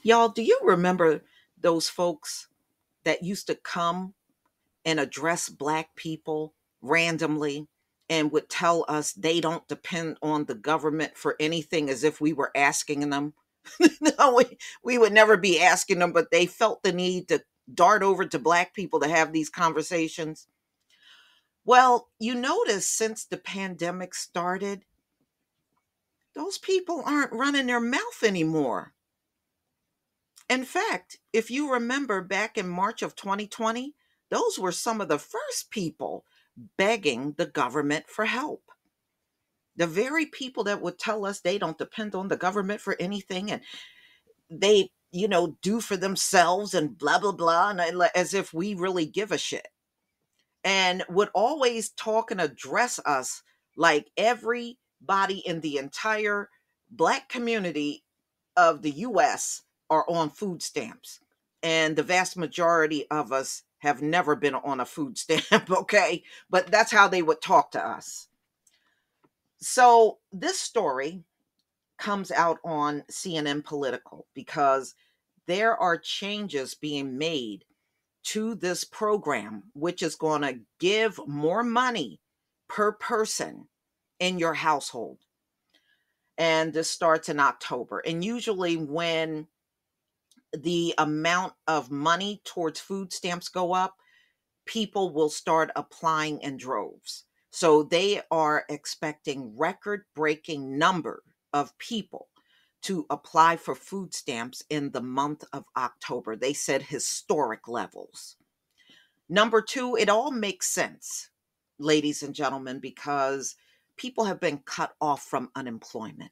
Y'all, do you remember those folks that used to come and address Black people randomly and would tell us they don't depend on the government for anything as if we were asking them? No, we would never be asking them, but they felt the need to dart over to Black people to have these conversations. Well, you notice since the pandemic started, those people aren't running their mouth anymore. In fact, if you remember back in March of 2020, those were some of the first people begging the government for help. The very people that would tell us they don't depend on the government for anything and they, do for themselves and blah, blah, blah, and as if we really give a shit. And would always talk and address us like everybody in the entire Black community of the US are on food stamps. And the vast majority of us have never been on a food stamp, okay? But that's how they would talk to us. So this story comes out on CNN Political because there are changes being made to this program, which is going to give more money per person in your household. And this starts in October. And usually when the amount of money towards food stamps go up, people will start applying in droves. So they are expecting record breaking number of people to apply for food stamps in the month of October. They said historic levels. Number two, it all makes sense, ladies and gentlemen, because people have been cut off from unemployment.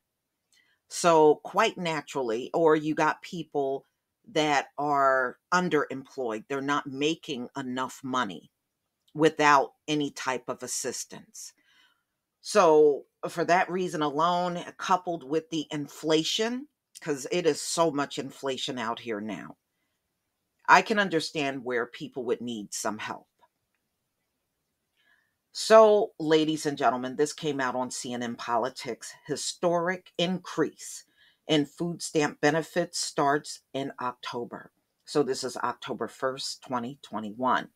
So, quite naturally, or you got people that are underemployed, they're not making enough money without any type of assistance. So, for that reason alone, coupled with the inflation, because it is so much inflation out here now, I can understand where people would need some help. So, ladies and gentlemen, this came out on CNN Politics. Historic increase in food stamp benefits starts in October. So, this is October 1st, 2021.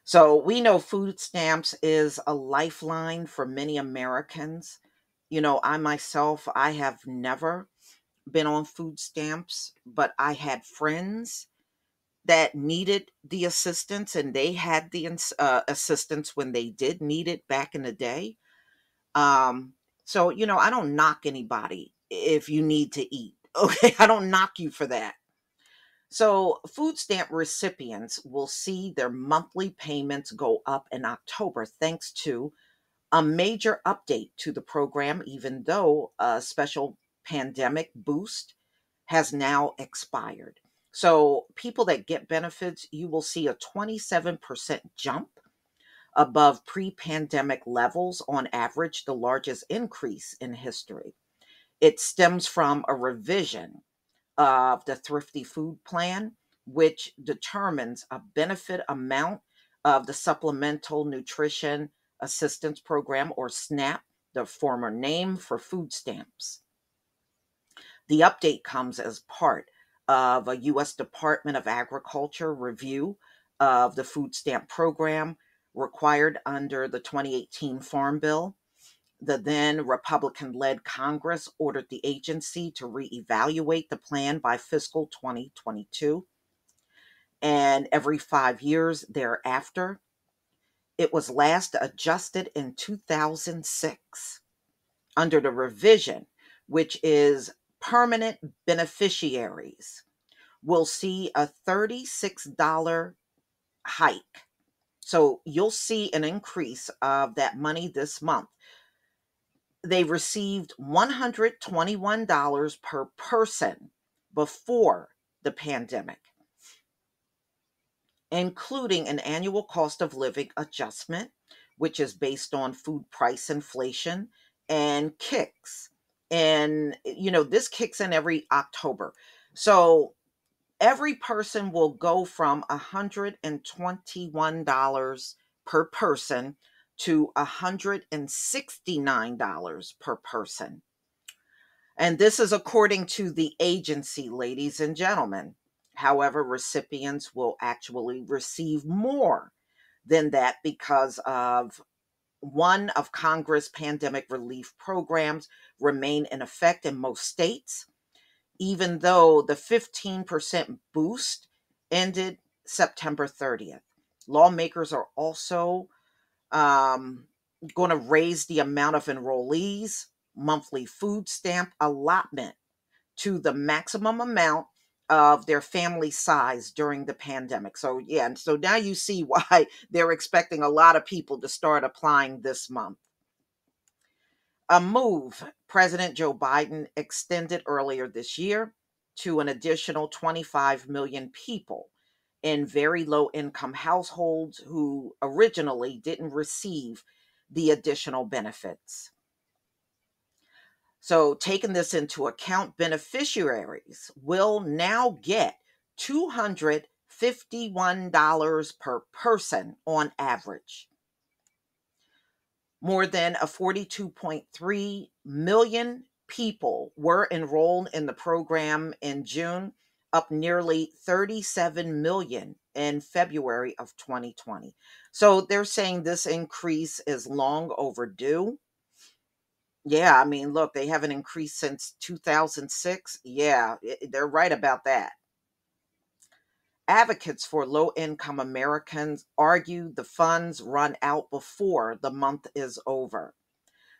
So, we know food stamps is a lifeline for many Americans. I myself, I have never been on food stamps, but I had friends that needed the assistance and they had the assistance when they did need it back in the day. So, I don't knock anybody if you need to eat. Okay. I don't knock you for that. So, food stamp recipients will see their monthly payments go up in October thanks to a major update to the program, even though a special pandemic boost has now expired. So, people that get benefits, you will see a 27% jump above pre pandemic levels on average, the largest increase in history. It stems from a revision of the Thrifty Food Plan, which determines a benefit amount of the Supplemental Nutrition Assistance Program, or SNAP, the former name for food stamps. The update comes as part of a U.S. Department of Agriculture review of the food stamp program required under the 2018 Farm Bill. The then Republican led Congress ordered the agency to reevaluate the plan by fiscal 2022. And every 5 years thereafter, it was last adjusted in 2006 under the revision, which is permanent beneficiaries will see a $36 hike. So you'll see an increase of that money this month. They received $121 per person before the pandemic, including an annual cost of living adjustment, which is based on food price inflation and kicks. And, this kicks in every October. So every person will go from $121 per person to $169 per person. And this is according to the agency, ladies and gentlemen. However, recipients will actually receive more than that because of one of Congress pandemic relief programs remain in effect in most states, even though the 15% boost ended September 30th. Lawmakers are also um, going to raise the amount of enrollees' monthly food stamp allotment to the maximum amount of their family size during the pandemic. So, yeah, and so now you see why they're expecting a lot of people to start applying this month. A move President Joe Biden extended earlier this year to an additional 25 million people in very low income households who originally didn't receive the additional benefits. So, taking this into account, beneficiaries will now get $251 per person on average. More than a 42.3 million people were enrolled in the program in June, up nearly 37 million in February of 2020. So they're saying this increase is long overdue. Yeah, I mean, look, they haven't increased since 2006. Yeah, they're right about that. Advocates for low income Americans argue the funds run out before the month is over.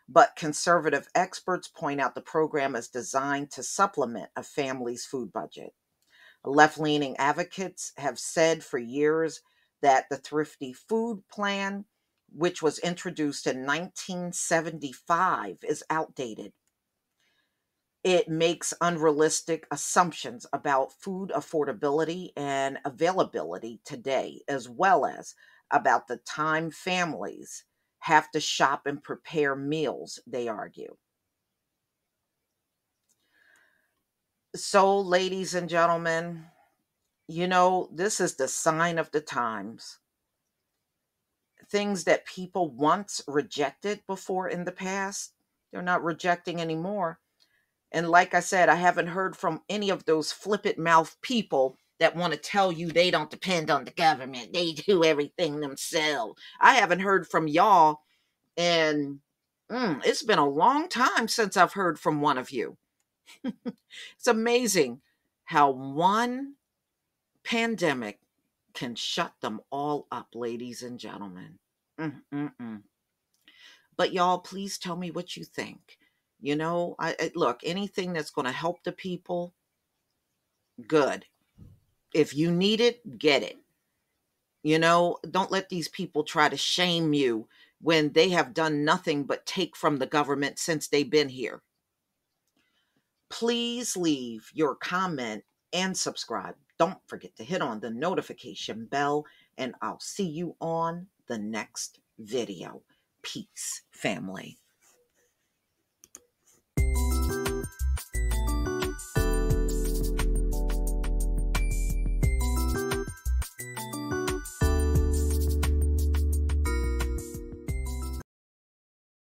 But conservative experts point out the program is designed to supplement a family's food budget. Left leaning advocates have said for years that the Thrifty Food Plan, which was introduced in 1975, is outdated. It makes unrealistic assumptions about food affordability and availability today, as well as about the time families have to shop and prepare meals, they argue. So, ladies and gentlemen, this is the sign of the times. Things that people once rejected before in the past, they're not rejecting anymore. And like I said, I haven't heard from any of those flippant mouth people that want to tell you they don't depend on the government. They do everything themselves. I haven't heard from y'all, and it's been a long time since I've heard from one of you. It's amazing how one pandemic can shut them all up, ladies and gentlemen. Mm-mm-mm. But y'all, please tell me what you think. Look, anything that's going to help the people, good. If you need it, get it. Don't let these people try to shame you when they have done nothing but take from the government since they've been here. Please leave your comment and subscribe. Don't forget to hit on the notification bell, and I'll see you on the next video. Peace, family.